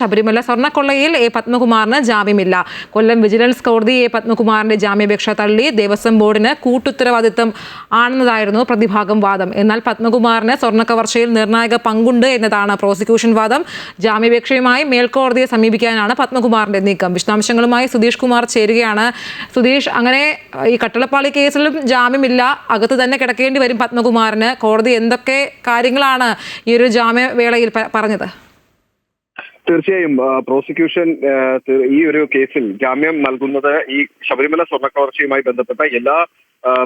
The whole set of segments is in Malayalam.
ശബരിമല സ്വർണ്ണക്കൊള്ളയിൽ എ പത്മകുമാറിന് ജാമ്യമില്ല. കൊല്ലം വിജിലൻസ് കോടതി എ പത്മകുമാറിന്റെ ജാമ്യാപേക്ഷ തള്ളി. ദേവസ്വം ബോർഡിന് കൂട്ടുത്തരവാദിത്തം ആണെന്നതായിരുന്നു പ്രതിഭാഗം വാദം. എന്നാൽ പത്മകുമാറിന് സ്വർണ്ണക്കവർച്ചയിൽ നിർണായക പങ്കുണ്ട് എന്നതാണ് പ്രോസിക്യൂഷൻ വാദം. ജാമ്യാപേക്ഷയുമായി മേൽക്കോടതിയെ സമീപിക്കാനാണ് പത്മകുമാറിന്റെ നീക്കം. വിശദാംശങ്ങളുമായി സുധീഷ് കുമാർ ചേരുകയാണ്. സുധീഷ്, അങ്ങനെ ഈ കട്ടളപ്പാളി കേസിലും ജാമ്യമില്ല, അകത്ത് തന്നെ കിടക്കേണ്ടി വരും പത്മകുമാറിന്. കോടതി എന്തൊക്കെ കാര്യങ്ങളാണ് ഈ ഒരു ജാമ്യവേളയിൽ പറഞ്ഞത്? തീർച്ചയായും പ്രോസിക്യൂഷൻ ഈ ഒരു കേസിൽ ജാമ്യം നൽകുന്നത് ഈ ശബരിമല സ്വർണ്ണക്കവർച്ചയുമായി ബന്ധപ്പെട്ട എല്ലാ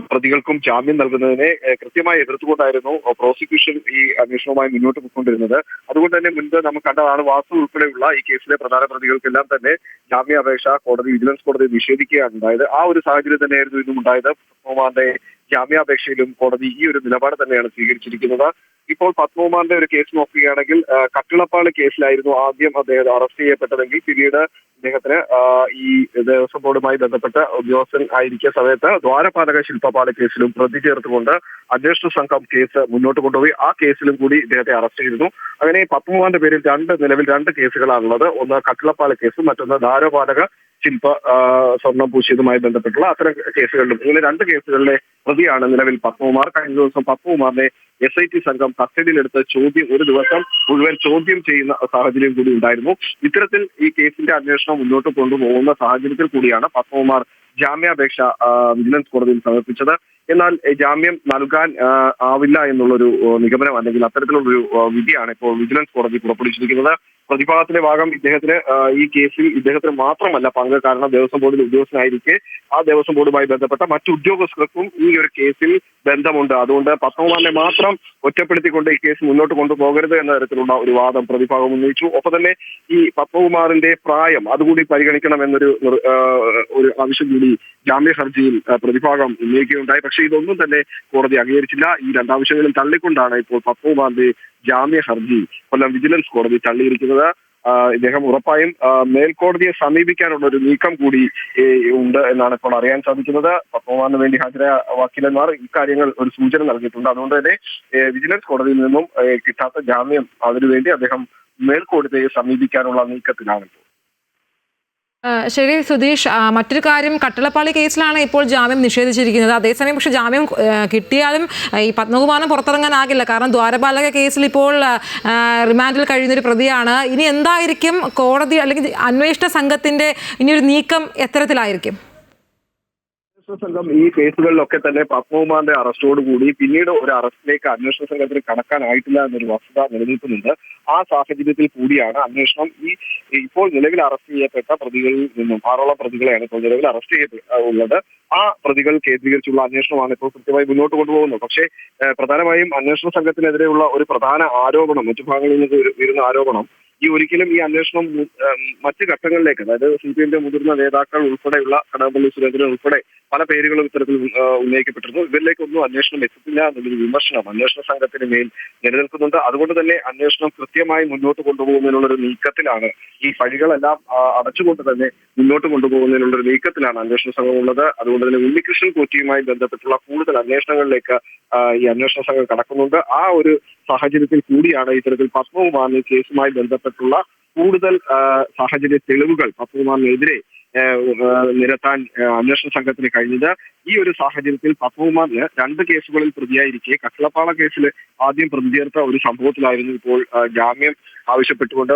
പ്രതികൾക്കും ജാമ്യം നൽകുന്നതിനെ കൃത്യമായി എതിർത്തുകൊണ്ടായിരുന്നു പ്രോസിക്യൂഷൻ ഈ അന്വേഷണവുമായി മുന്നോട്ട് പോയിക്കൊണ്ടിരുന്നത്. അതുകൊണ്ട് തന്നെ മുൻപ് നമുക്ക് കണ്ടതാണ്, വാസു ഉൾപ്പെടെയുള്ള ഈ കേസിലെ പ്രധാന പ്രതികൾക്കെല്ലാം തന്നെ ജാമ്യാപേക്ഷ വിജിലൻസ് കോടതി നിഷേധിക്കുകയാണ് ഉണ്ടായത്. ആ ഒരു സാഹചര്യം തന്നെയായിരുന്നു ഇന്നും ഉണ്ടായത്. പത്മകുമാറിന്റെ ജാമ്യാപേക്ഷയിലും കോടതി ഈ ഒരു നിലപാട് തന്നെയാണ് സ്വീകരിച്ചിരിക്കുന്നത്. ഇപ്പോൾ പത്മകുമാറിന്റെ ഒരു കേസ് നോക്കുകയാണെങ്കിൽ കട്ടിളപ്പാളി കേസിലായിരുന്നു ആദ്യം അദ്ദേഹം അറസ്റ്റ് ചെയ്യപ്പെട്ടതെങ്കിൽ പിന്നീട് അദ്ദേഹത്തിന് ഈ ദേവസ്വം ബോർഡുമായി ബന്ധപ്പെട്ട ഉദ്യോഗസ്ഥൻ ആയിരിക്കുന്ന സമയത്ത് ദ്വാരപാലക ശില്പപാളി കേസിലും പ്രതി ചേർത്തുകൊണ്ട് അന്വേഷണ സംഘം കേസ് മുന്നോട്ട് കൊണ്ടുപോയി. ആ കേസിലും കൂടി ഇദ്ദേഹത്തെ അറസ്റ്റ് ചെയ്തിരുന്നു. അങ്ങനെ പത്മകുമാറിന്റെ പേരിൽ നിലവിൽ രണ്ട് കേസുകളാണുള്ളത്. ഒന്ന് കട്ടിളപ്പാളി കേസും മറ്റൊന്ന് ദ്വാരപാലക സ്വർണം പൂശിയതുമായി ബന്ധപ്പെട്ടുള്ള അത്തരം കേസുകളിലും. ഇങ്ങനെ രണ്ട് കേസുകളിലെ പ്രതിയാണ് നിലവിൽ പത്മകുമാർ. കഴിഞ്ഞ ദിവസം പത്മകുമാറിനെ SIT സംഘം കസ്റ്റഡിയിലെടുത്ത് ഒരു ദിവസം മുഴുവൻ ചോദ്യം ചെയ്യുന്ന സാഹചര്യം കൂടി ഉണ്ടായിരുന്നു. ഇത്തരത്തിൽ ഈ കേസിന്റെ അന്വേഷണം മുന്നോട്ട് കൊണ്ടുപോകുന്ന സാഹചര്യത്തിൽ കൂടിയാണ് പത്മകുമാർ ജാമ്യാപേക്ഷ വിജിലൻസ് കോടതിയിൽ സമർപ്പിച്ചത്. എന്നാൽ ജാമ്യം നൽകാൻ ആവില്ല എന്നുള്ളൊരു നിഗമനം അല്ലെങ്കിൽ അത്തരത്തിലുള്ളൊരു വിധിയാണ് ഇപ്പോൾ വിജിലൻസ് കോടതി പുറപ്പെടുവിച്ചിരിക്കുന്നത്. പ്രതിഭാഗത്തിന്റെ ഭാഗം ഈ കേസിൽ ഇദ്ദേഹത്തിന് മാത്രമല്ല പങ്ക്. കാരണം ദേവസ്വം ബോർഡിൽ ഉദ്യോഗസ്ഥനായിരിക്കെ ആ ദേവസ്വം ബോർഡുമായി ബന്ധപ്പെട്ട മറ്റു ഉദ്യോഗസ്ഥർക്കും ഈ ഒരു കേസിൽ ബന്ധമുണ്ട്. അതുകൊണ്ട് പത്മകുമാറിനെ മാത്രം ഒറ്റപ്പെടുത്തിക്കൊണ്ട് ഈ കേസ് മുന്നോട്ട് കൊണ്ടുപോകരുത് എന്ന തരത്തിലുള്ള ഒരു വാദം പ്രതിഭാഗം ഉന്നയിച്ചു. ഒപ്പം തന്നെ ഈ പത്മകുമാറിന്റെ പ്രായം അതുകൂടി പരിഗണിക്കണം എന്നൊരു ആവശ്യം കൂടി ജാമ്യ ഹർജിയിൽ പ്രതിഭാഗം ഉന്നയിക്കുകയുണ്ടായി. പക്ഷേ ഇതൊന്നും തന്നെ കോടതി അംഗീകരിച്ചില്ല. ഈ രണ്ടാവശ്യങ്ങളും തള്ളിക്കൊണ്ടാണ് ഇപ്പോൾ പത്മകുമാറിന്റെ ജാമ്യ ഹർജി കൊല്ലം വിജിലൻസ് കോടതി തള്ളിയിരിക്കുന്നത്. ഇദ്ദേഹം ഉറപ്പായും മേൽക്കോടതിയെ സമീപിക്കാനുള്ള ഒരു നീക്കം കൂടി ഉണ്ട് എന്നാണ് ഇപ്പോൾ അറിയാൻ സാധിക്കുന്നത്. പത്മകുമാറിന് വേണ്ടി ഹാജരായ വക്കീലന്മാർ ഇക്കാര്യങ്ങൾ ഒരു സൂചന നൽകിയിട്ടുണ്ട്. അതുകൊണ്ട് തന്നെ വിജിലൻസ് കോടതിയിൽ നിന്നും കിട്ടാത്ത ജാമ്യം അതിനുവേണ്ടി അദ്ദേഹം മേൽക്കോടതിയെ സമീപിക്കാനുള്ള നീക്കത്തിലാണ്. ശരി സുധീഷ്, മറ്റൊരു കാര്യം, കട്ടളപ്പാളി കേസിലാണ് ഇപ്പോൾ ജാമ്യം നിഷേധിച്ചിരിക്കുന്നത്. അതേസമയം പക്ഷെ ജാമ്യം കിട്ടിയാലും ഈ പത്മകുമാറിന് പുറത്തിറങ്ങാനാകില്ല. കാരണം ദ്വാരപാലക കേസിൽ ഇപ്പോൾ റിമാൻഡിൽ കഴിയുന്നൊരു പ്രതിയാണ്. ഇനി എന്തായിരിക്കും കോടതി അല്ലെങ്കിൽ അന്വേഷണ സംഘത്തിന്റെ ഇനിയൊരു നീക്കം എത്തരത്തിലായിരിക്കും? സംഘം ഈ കേസുകളിലൊക്കെ തന്നെ പത്മകുമാറിന്റെ അറസ്റ്റോടുകൂടി പിന്നീട് ഒരു അറസ്റ്റിലേക്ക് അന്വേഷണ സംഘത്തിന് കടക്കാനായിട്ടില്ല എന്നൊരു വസ്തുത നിലനിൽക്കുന്നുണ്ട്. ആ സാഹചര്യത്തിൽ കൂടിയാണ് അന്വേഷണം ഇപ്പോൾ നിലവിൽ അറസ്റ്റ് ചെയ്യപ്പെട്ട പ്രതികളിൽ നിന്നും 6ഓളം പ്രതികളെയാണ് ഇപ്പോൾ നിലവിൽ അറസ്റ്റ് ചെയ്തിട്ടുള്ളത്. ആ പ്രതികൾ കേന്ദ്രീകരിച്ചുള്ള അന്വേഷണമാണ് ഇപ്പോൾ കൃത്യമായി മുന്നോട്ട് കൊണ്ടുപോകുന്നത്. പക്ഷേ പ്രധാനമായും അന്വേഷണ സംഘത്തിനെതിരെയുള്ള ഒരു പ്രധാന ആരോപണം, മറ്റു ഭാഗങ്ങളിൽ നിന്ന് വരുന്ന ആരോപണം, ഒരിക്കലും ഈ അന്വേഷണം മറ്റ് ഘട്ടങ്ങളിലേക്ക്, അതായത് CPM മുതിർന്ന നേതാക്കൾ ഉൾപ്പെടെയുള്ള കടകംപള്ളി സുരേന്ദ്രൻ ഉൾപ്പെടെ പല പേരുകളും ഇത്തരത്തിൽ ഉന്നയിക്കപ്പെട്ടിരുന്നു. ഇവരിലേക്കൊന്നും അന്വേഷണം എത്തില്ല എന്നൊരു വിമർശനം അന്വേഷണ സംഘത്തിന് മേൽ നിലനിൽക്കുന്നുണ്ട്. അതുകൊണ്ട് തന്നെ അന്വേഷണം കൃത്യമായി മുന്നോട്ട് കൊണ്ടുപോകുന്നതിനുള്ളൊരു നീക്കത്തിലാണ്, ഈ പഴികളെല്ലാം അടച്ചുകൊണ്ട് തന്നെ മുന്നോട്ട് കൊണ്ടുപോകുന്നതിനുള്ളൊരു നീക്കത്തിലാണ് അന്വേഷണ സംഘം ഉള്ളത്. അതുകൊണ്ട് തന്നെ ഉണ്ണികൃഷ്ണൻ പോറ്റിയുമായി ബന്ധപ്പെട്ടുള്ള കൂടുതൽ അന്വേഷണങ്ങളിലേക്ക് ഈ അന്വേഷണ സംഘം കടക്കുന്നുണ്ട്. ആ ഒരു സാഹചര്യത്തിൽ കൂടിയാണ് ഇത്തരത്തിൽ പത്മകുമാറിന് കേസുമായി ബന്ധപ്പെട്ടുള്ള കൂടുതൽ സാഹചര്യ തെളിവുകൾ പത്മകുമാറിനെതിരെ നിരത്താൻ അന്വേഷണ സംഘത്തിന് കഴിഞ്ഞത്. ഈ ഒരു സാഹചര്യത്തിൽ പത്മകുമാറിന് രണ്ട് കേസുകളിൽ പ്രതിയായിരിക്കെ കട്ടളപ്പാള കേസിൽ ആദ്യം പ്രതി ചേർത്ത ഒരു സംഭവത്തിലായിരുന്നു ഇപ്പോൾ ജാമ്യം ആവശ്യപ്പെട്ടുകൊണ്ട്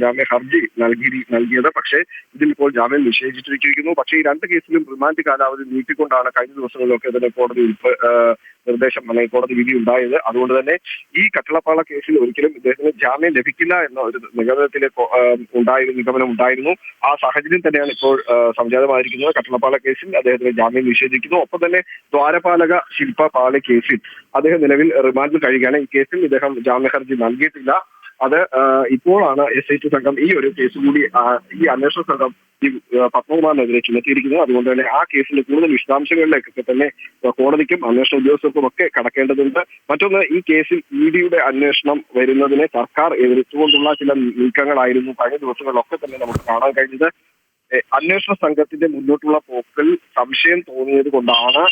ജാമ്യ ഹർജി നൽകിയത്. പക്ഷേ ഇതിൽ ഇപ്പോൾ ജാമ്യം നിഷേധിച്ചിരിക്കുന്നു. പക്ഷേ ഈ രണ്ട് കേസിലും റിമാൻഡ് കാലാവധി നീട്ടിക്കൊണ്ടാണ് കഴിഞ്ഞ ദിവസങ്ങളിലൊക്കെ തന്നെ കോടതി നിർദ്ദേശം അല്ലെങ്കിൽ കോടതി വിധി ഉണ്ടായത്. അതുകൊണ്ട് തന്നെ ഈ കട്ടളപ്പാള കേസിൽ ഒരിക്കലും ഇദ്ദേഹത്തിന് ജാമ്യം ലഭിക്കില്ല എന്ന ഒരു നിഗമനം ഉണ്ടായിരുന്നു. ആ സാഹചര്യം തന്നെയാണ് ഇപ്പോൾ സംജാതമായിരിക്കുന്നത്. കട്ടളപ്പാള കേസിൽ അദ്ദേഹത്തിന് ജാമ്യം നിഷേധിക്കുന്നു. ഒപ്പം തന്നെ ദ്വാരപാലക ശില്പപാളി കേസിൽ അദ്ദേഹം നിലവിൽ റിമാൻഡിൽ കഴിയുകയാണ്. ഈ കേസിൽ ഇദ്ദേഹം ജാമ്യ ഹർജി നൽകിയിട്ടില്ല. അത് ഇപ്പോഴാണ് SIT സംഘം ഈ ഒരു കേസ് കൂടി ഈ അന്വേഷണ സംഘം ഈ പത്മകുമാറിനെതിരെ ചുമത്തിയിരിക്കുന്നത്. അതുകൊണ്ട് തന്നെ ആ കേസിന്റെ കൂടുതൽ വിശദാംശങ്ങളിലേക്കൊക്കെ തന്നെ കോടതിക്കും അന്വേഷണ ഉദ്യോഗസ്ഥർക്കും ഒക്കെ കടക്കേണ്ടതുണ്ട്. മറ്റൊന്ന്, ഈ കേസിൽ EDയുടെ അന്വേഷണം വരുന്നതിനെ സർക്കാർ എതിർത്തുകൊണ്ടുള്ള ചില നീക്കങ്ങളായിരുന്നു കഴിഞ്ഞ ദിവസങ്ങളിലൊക്കെ തന്നെ നമുക്ക് കാണാൻ കഴിഞ്ഞത്. അന്വേഷണ സംഘത്തിന്റെ മുന്നോട്ടുള്ള പോക്കിൽ സംശയം തോന്നിയത് കൊണ്ടാണ്